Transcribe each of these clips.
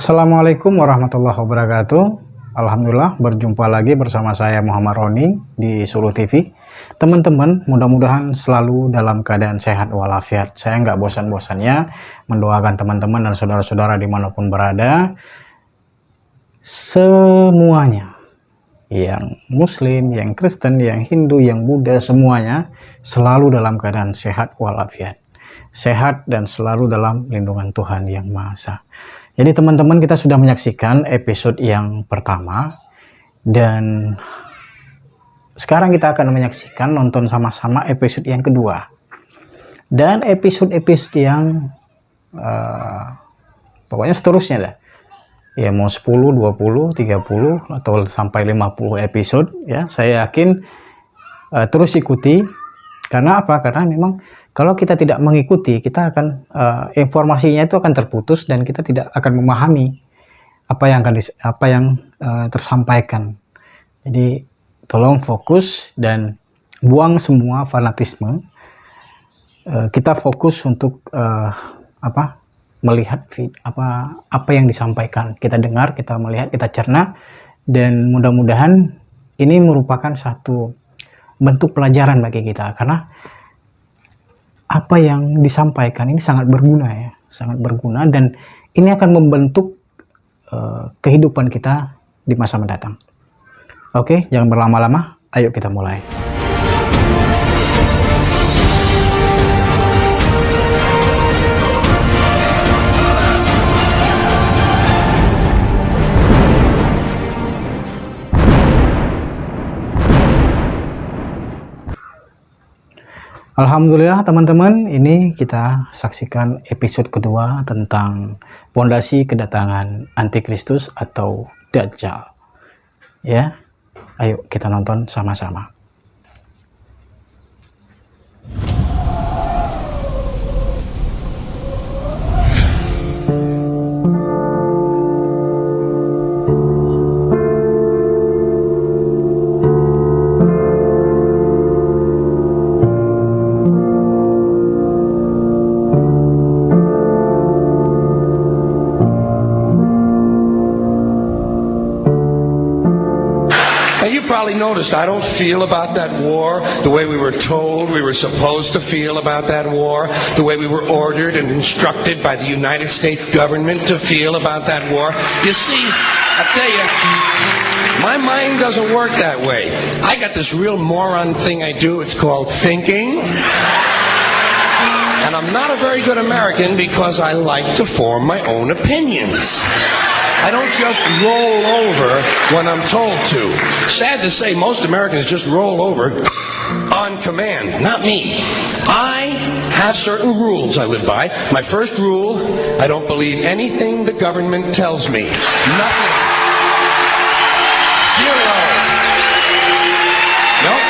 Assalamualaikum warahmatullahi wabarakatuh. Alhamdulillah berjumpa lagi bersama saya Muhammad Roni di Suluh TV. Teman-teman, mudah-mudahan selalu dalam keadaan sehat walafiat. Saya nggak bosan-bosannya mendoakan teman-teman dan saudara-saudara dimanapun berada, semuanya, yang Muslim, yang Kristen, yang Hindu, yang Buddha, semuanya selalu dalam keadaan sehat walafiat. Sehat dan selalu dalam lindungan Tuhan Yang Maha Esa. Jadi teman-teman, kita sudah menyaksikan episode yang pertama dan sekarang kita akan menyaksikan nonton sama-sama episode yang kedua dan episode-episode yang pokoknya seterusnya dah. Ya mau 10, 20, 30 atau sampai 50 episode ya. Saya yakin terus ikuti. Karena apa? Karena memang kalau kita tidak mengikuti, kita akan informasinya itu akan terputus dan kita tidak akan memahami apa yang tersampaikan. Jadi tolong fokus dan buang semua fanatisme. Kita fokus untuk melihat apa yang disampaikan. Kita dengar, kita melihat, kita cerna, dan mudah-mudahan ini merupakan satu bentuk pelajaran bagi kita, karena apa yang disampaikan ini sangat berguna ya, sangat berguna, dan ini akan membentuk kehidupan kita di masa mendatang. Oke, jangan berlama-lama, ayo kita mulai. Alhamdulillah teman-teman, ini kita saksikan episode kedua tentang Pondasi Kedatangan Antichrist atau Dajjal. Ya, ayo kita nonton sama-sama. Probably noticed I don't feel about that war the way we were told we were supposed to feel about that war, the way we were ordered and instructed by the United States government to feel about that war. You see, I tell you, my mind doesn't work that way. I got this real moron thing I do. It's called thinking. And I'm not a very good American because I like to form my own opinions. I don't just roll over when I'm told to. Sad to say, most Americans just roll over on command. Not me. I have certain rules I live by. My first rule, I don't believe anything the government tells me. Nothing. Zero. Nope.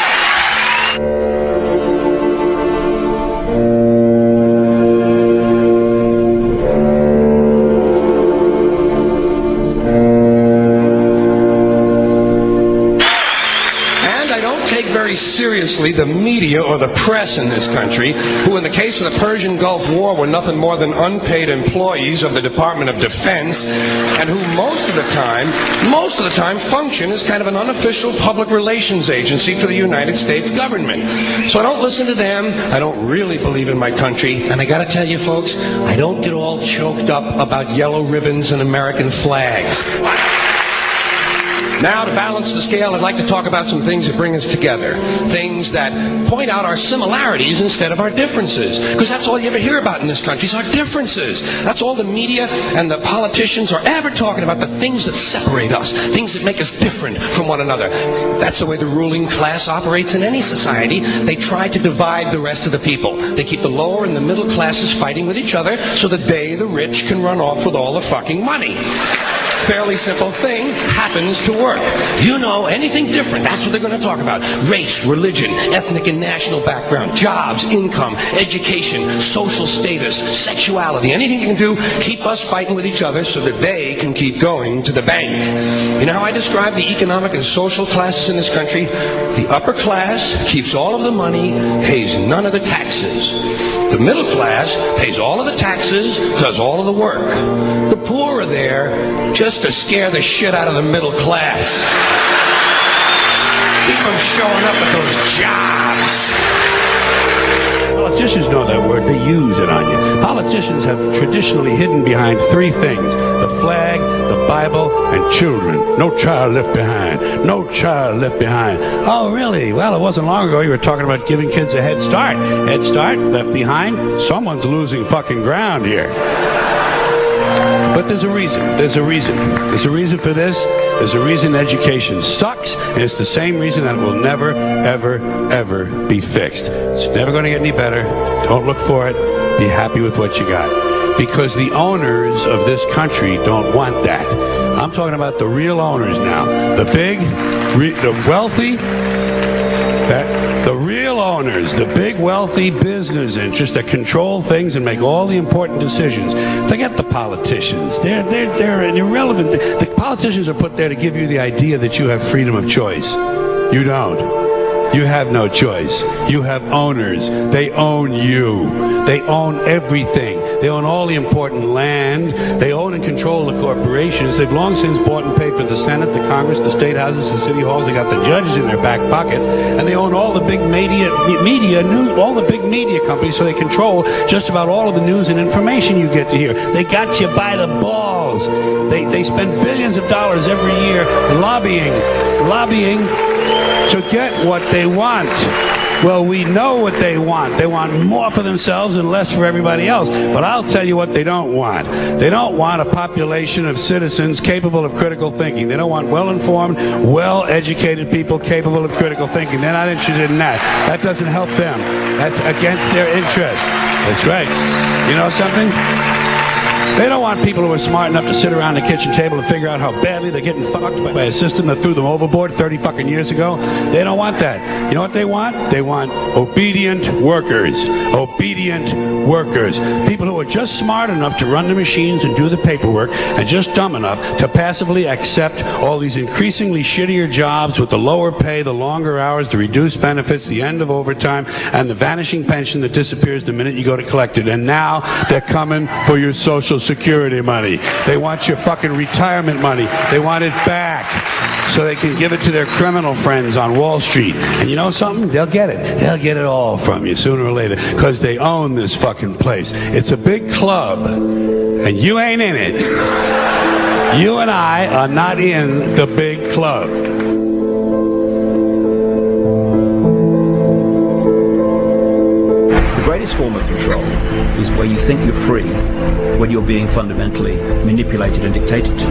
Seriously the media or the press in this country, who in the case of the Persian Gulf War were nothing more than unpaid employees of the Department of Defense, and who most of the time function as kind of an unofficial public relations agency for the United States government. So I don't listen to them. I don't really believe in my country, and I gotta tell you folks, I don't get all choked up about yellow ribbons and American flags. Now, to balance the scale, I'd like to talk about some things that bring us together. Things that point out our similarities instead of our differences. Because that's all you ever hear about in this country is our differences. That's all the media and the politicians are ever talking about, the things that separate us, things that make us different from one another. That's the way the ruling class operates in any society. They try to divide the rest of the people. They keep the lower and the middle classes fighting with each other so that they, the rich, can run off with all the fucking money. Fairly simple thing happens to work. You know, anything different, that's what they're going to talk about. Race, religion, ethnic and national background, jobs, income, education, social status, sexuality, anything you can do, keep us fighting with each other so that they can keep going to the bank. You know how I describe the economic and social classes in this country? The upper class keeps all of the money, pays none of the taxes. The middle class pays all of the taxes, does all of the work. The poor are there just to scare the shit out of the middle class. Keep them showing up at those jobs. Politicians know that word. They use it on you. Politicians have traditionally hidden behind three things: the flag, the Bible, and children. No child left behind. No child left behind. Oh, really? Well, it wasn't long ago you were talking about giving kids a head start. Head start, left behind. Someone's losing fucking ground here. But there's a reason. There's a reason. There's a reason for this. There's a reason education sucks, and it's the same reason that it will never, ever, ever be fixed. It's never going to get any better. Don't look for it. Be happy with what you got. Because the owners of this country don't want that. I'm talking about the real owners now. The big, the wealthy, the real owners, the big wealthy business interests that control things and make all the important decisions. Forget the politicians. They're irrelevant. The politicians are put there to give you the idea that you have freedom of choice. You don't. You have no choice. You have owners. They own you. They own everything. They own all the important land. They own and control the corporations. They've long since bought and paid for the Senate, the Congress, the state houses, the city halls. They got the judges in their back pockets, and they own all the big all the big media companies. So they control just about all of the news and information you get to hear. They got you by the balls. They spend billions of dollars every year lobbying to get what they want. Well, we know what they want. They want more for themselves and less for everybody else. But I'll tell you what they don't want. They don't want a population of citizens capable of critical thinking. They don't want well-informed, well-educated people capable of critical thinking. They're not interested in that. That doesn't help them. That's against their interest. That's right. You know something? They don't want people who are smart enough to sit around the kitchen table and figure out how badly they're getting fucked by a system that threw them overboard 30 fucking years ago. They don't want that. You know what they want? They want obedient workers. Obedient workers. People who are just smart enough to run the machines and do the paperwork, and just dumb enough to passively accept all these increasingly shittier jobs with the lower pay, the longer hours, the reduced benefits, the end of overtime, and the vanishing pension that disappears the minute you go to collect it. And now they're coming for your Social Security money. They want your fucking retirement money. They want it back so they can give it to their criminal friends on Wall Street. And you know something? They'll get it. They'll get it all from you sooner or later, because they own this fucking place. It's a big club, and you ain't in it. You and I are not in the big club. The greatest form of control is where you think you're free when you're being fundamentally manipulated and dictated to.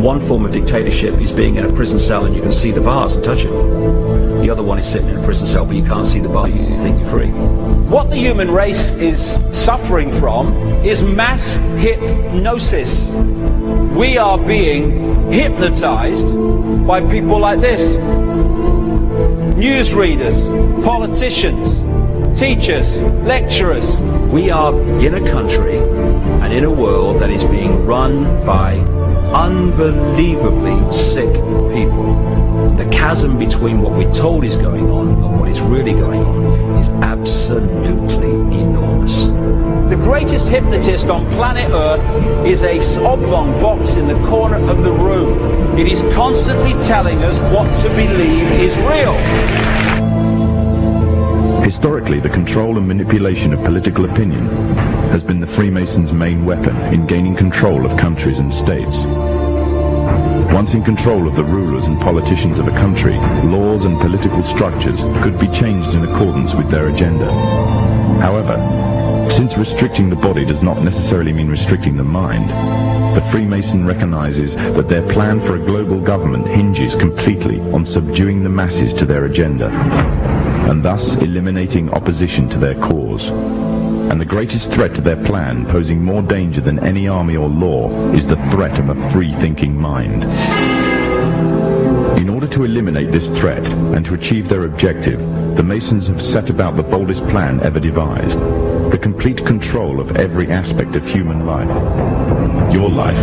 One form of dictatorship is being in a prison cell and you can see the bars and touch them. The other one is sitting in a prison cell but you can't see the bar, you think you're free. What the human race is suffering from is mass hypnosis. We are being hypnotized by people like this. Newsreaders, politicians, teachers, lecturers. We are in a country and in a world that is being run by unbelievably sick people. The chasm between what we're told is going on and what is really going on is absolutely enormous. The greatest hypnotist on planet Earth is a oblong box in the corner of the room. It is constantly telling us what to believe is real. Historically, the control and manipulation of political opinion has been the Freemasons' main weapon in gaining control of countries and states. Once in control of the rulers and politicians of a country, laws and political structures could be changed in accordance with their agenda. However, since restricting the body does not necessarily mean restricting the mind, the Freemason recognizes that their plan for a global government hinges completely on subduing the masses to their agenda, and thus eliminating opposition to their cause. And the greatest threat to their plan, posing more danger than any army or law, is the threat of a free-thinking mind. In order to eliminate this threat and to achieve their objective, the Masons have set about the boldest plan ever devised: the complete control of every aspect of human life, your life.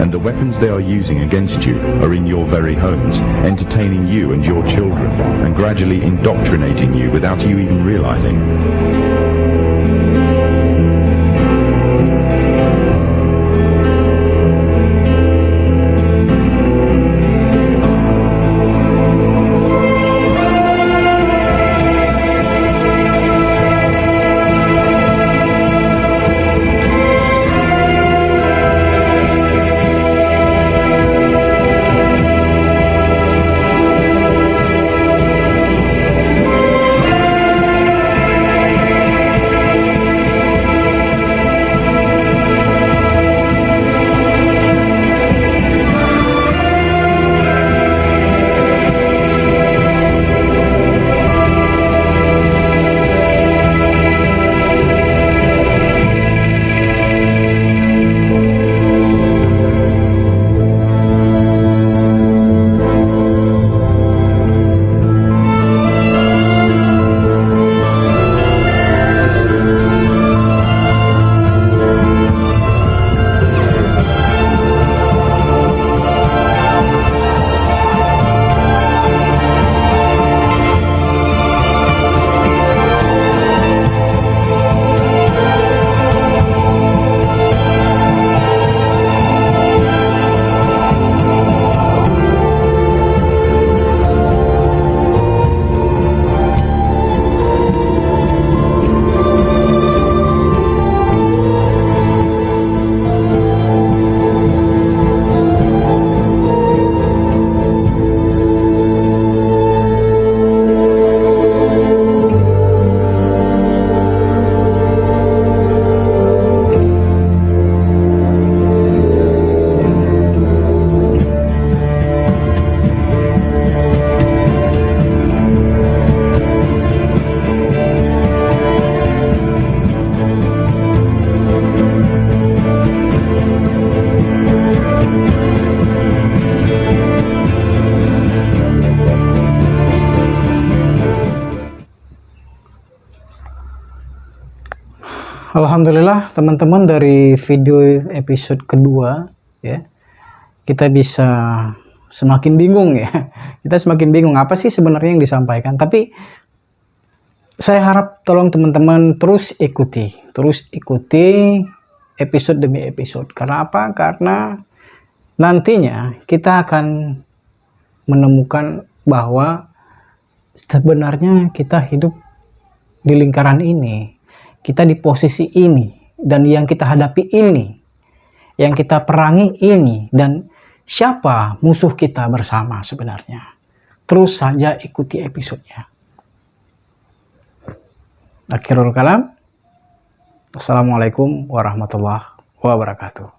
And the weapons they are using against you are in your very homes, entertaining you and your children, and gradually indoctrinating you without you even realizing. Alhamdulillah teman-teman, dari video episode kedua ya, kita bisa semakin bingung ya. Kita semakin bingung apa sih sebenarnya yang disampaikan. Tapi saya harap tolong teman-teman terus ikuti episode demi episode. Karena apa? Karena nantinya kita akan menemukan bahwa sebenarnya kita hidup di lingkaran ini, kita di posisi ini, dan yang kita hadapi ini, yang kita perangi ini, dan siapa musuh kita bersama sebenarnya. Terus saja ikuti episodenya. Akhirul kalam. Assalamualaikum warahmatullahi wabarakatuh.